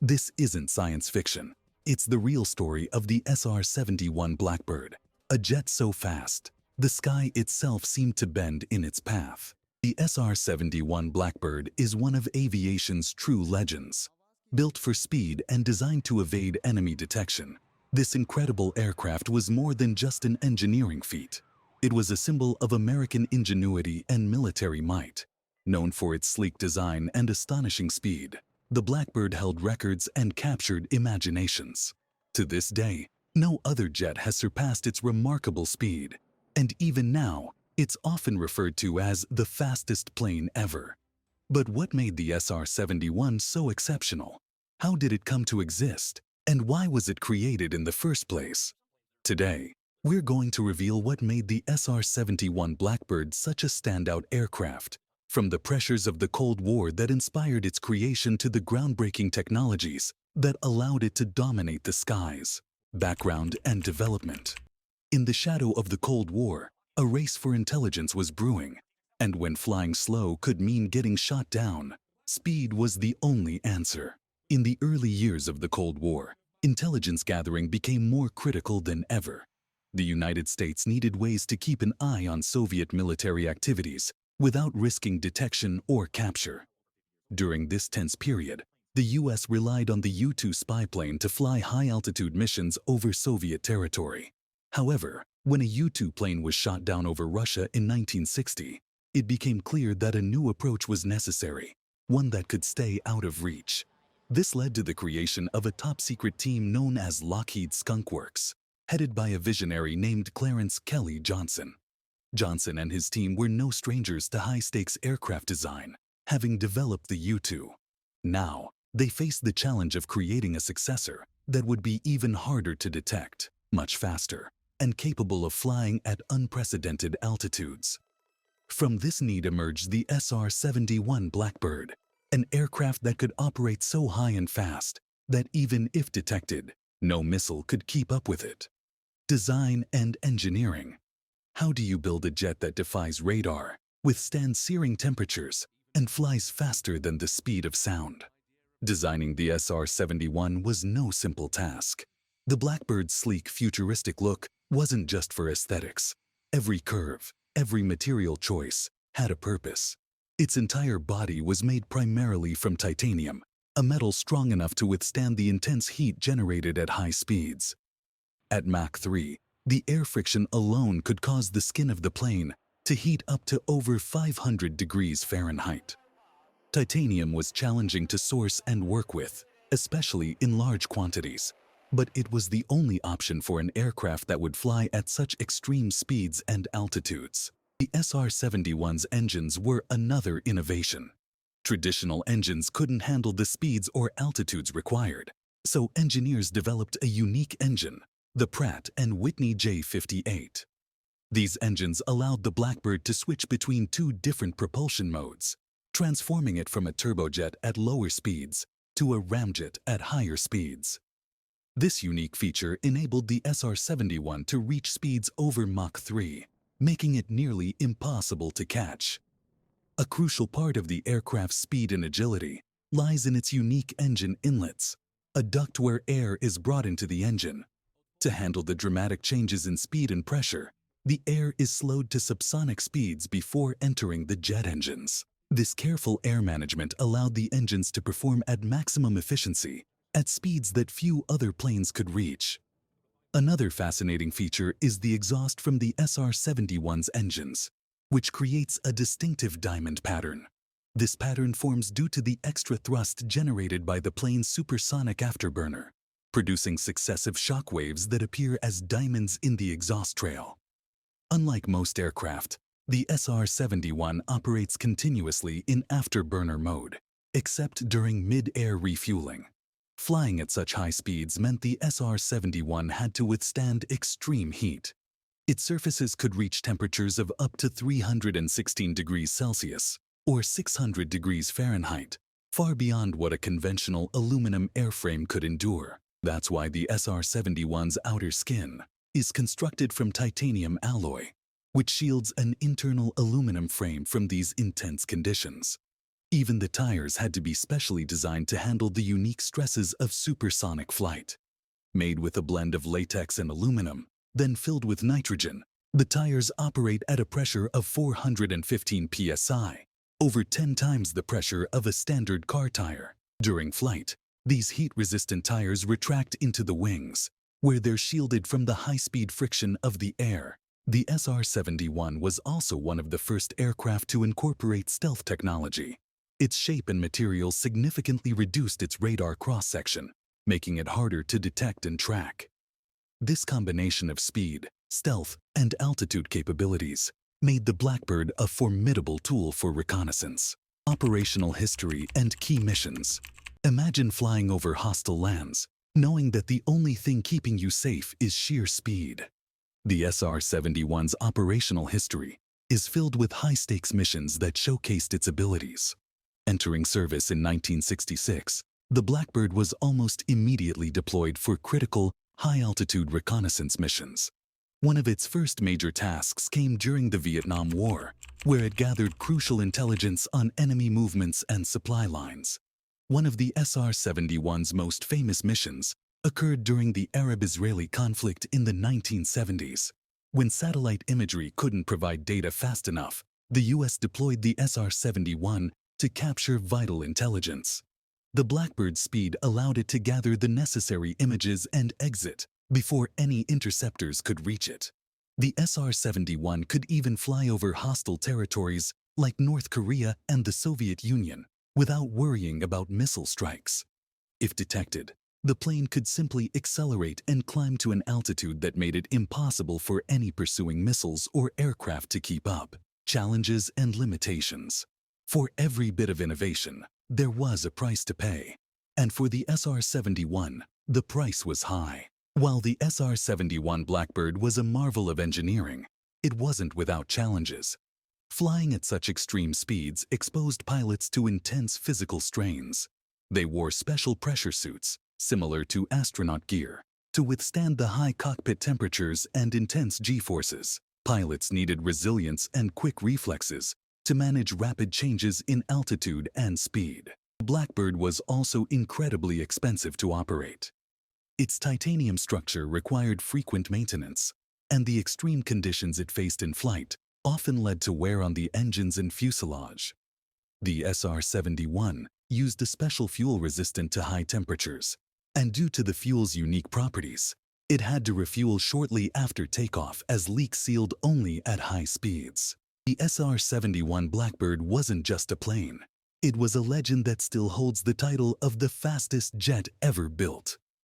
This isn't science fiction. It's the real story of the SR-71 Blackbird, a jet so fast, the sky itself seemed to bend in its path. The SR-71 Blackbird is one of aviation's true legends. Built for speed and designed to evade enemy detection, this incredible aircraft was more than just an engineering feat. It was a symbol of American ingenuity and military might. Known for its sleek design and astonishing speed, the Blackbird held records and captured imaginations. To this day, no other jet has surpassed its remarkable speed, and even now, it's often referred to as the fastest plane ever. But what made the SR-71 so exceptional? How did it come to exist? And why was it created in the first place? Today, we're going to reveal what made the SR-71 Blackbird such a standout aircraft, from the pressures of the Cold War that inspired its creation to the groundbreaking technologies that allowed it to dominate the skies. Background and development. In the shadow of the Cold War, a race for intelligence was brewing, and when flying slow could mean getting shot down, speed was the only answer. In the early years of the Cold War, intelligence gathering became more critical than ever. The United States needed ways to keep an eye on Soviet military activities without risking detection or capture. During this tense period, the U.S. relied on the U-2 spy plane to fly high-altitude missions over Soviet territory. However, when a U-2 plane was shot down over Russia in 1960, it became clear that a new approach was necessary, one that could stay out of reach. This led to the creation of a top-secret team known as Lockheed Skunk Works, headed by a visionary named Clarence Kelly Johnson. Johnson and his team were no strangers to high-stakes aircraft design, having developed the U-2. Now, they faced the challenge of creating a successor that would be even harder to detect, much faster, and capable of flying at unprecedented altitudes. From this need emerged the SR-71 Blackbird, an aircraft that could operate so high and fast that even if detected, no missile could keep up with it. Design and engineering. How do you build a jet that defies radar, withstands searing temperatures, and flies faster than the speed of sound? Designing the SR-71 was no simple task. The Blackbird's sleek, futuristic look wasn't just for aesthetics. Every curve, every material choice had a purpose. Its entire body was made primarily from titanium, a metal strong enough to withstand the intense heat generated at high speeds. At Mach 3, the air friction alone could cause the skin of the plane to heat up to over 500 degrees Fahrenheit. Titanium was challenging to source and work with, especially in large quantities, but it was the only option for an aircraft that would fly at such extreme speeds and altitudes. The SR-71's engines were another innovation. Traditional engines couldn't handle the speeds or altitudes required, so engineers developed a unique engine, the Pratt & Whitney J58. These engines allowed the Blackbird to switch between two different propulsion modes, transforming it from a turbojet at lower speeds to a ramjet at higher speeds. This unique feature enabled the SR-71 to reach speeds over Mach 3, making it nearly impossible to catch. A crucial part of the aircraft's speed and agility lies in its unique engine inlets, a duct where air is brought into the engine. To handle the dramatic changes in speed and pressure, the air is slowed to subsonic speeds before entering the jet engines. This careful air management allowed the engines to perform at maximum efficiency at speeds that few other planes could reach. Another fascinating feature is the exhaust from the SR-71's engines, which creates a distinctive diamond pattern. This pattern forms due to the extra thrust generated by the plane's supersonic afterburner, producing successive shock waves that appear as diamonds in the exhaust trail. Unlike most aircraft, the SR-71 operates continuously in afterburner mode, except during mid-air refueling. Flying at such high speeds meant the SR-71 had to withstand extreme heat. Its surfaces could reach temperatures of up to 316 degrees Celsius, or 600 degrees Fahrenheit, far beyond what a conventional aluminum airframe could endure. That's why the SR-71's outer skin is constructed from titanium alloy, which shields an internal aluminum frame from these intense conditions. Even the tires had to be specially designed to handle the unique stresses of supersonic flight. Made with a blend of latex and aluminum, then filled with nitrogen, the tires operate at a pressure of 415 psi, over 10 times the pressure of a standard car tire. During flight, these heat-resistant tires retract into the wings, where they're shielded from the high-speed friction of the air. The SR-71 was also one of the first aircraft to incorporate stealth technology. Its shape and material significantly reduced its radar cross-section, making it harder to detect and track. This combination of speed, stealth, and altitude capabilities made the Blackbird a formidable tool for reconnaissance. Operational history and key missions. Imagine flying over hostile lands, knowing that the only thing keeping you safe is sheer speed. The SR-71's operational history is filled with high-stakes missions that showcased its abilities. Entering service in 1966, the Blackbird was almost immediately deployed for critical, high-altitude reconnaissance missions. One of its first major tasks came during the Vietnam War, where it gathered crucial intelligence on enemy movements and supply lines. One of the SR-71's most famous missions occurred during the Arab-Israeli conflict in the 1970s. When satellite imagery couldn't provide data fast enough, the U.S. deployed the SR-71 to capture vital intelligence. The Blackbird's speed allowed it to gather the necessary images and exit before any interceptors could reach it. The SR-71 could even fly over hostile territories like North Korea and the Soviet Union without worrying about missile strikes. If detected, the plane could simply accelerate and climb to an altitude that made it impossible for any pursuing missiles or aircraft to keep up. Challenges and limitations. For every bit of innovation, there was a price to pay. And for the SR-71, the price was high. While the SR-71 Blackbird was a marvel of engineering, it wasn't without challenges. Flying at such extreme speeds exposed pilots to intense physical strains. They wore special pressure suits, similar to astronaut gear, to withstand the high cockpit temperatures and intense G-forces. Pilots needed resilience and quick reflexes to manage rapid changes in altitude and speed. The Blackbird was also incredibly expensive to operate. Its titanium structure required frequent maintenance, and the extreme conditions it faced in flight often led to wear on the engines and fuselage. The SR-71 used a special fuel resistant to high temperatures, and due to the fuel's unique properties, it had to refuel shortly after takeoff as leaks sealed only at high speeds. The SR-71 Blackbird wasn't just a plane. It was a legend that still holds the title of the fastest jet ever built.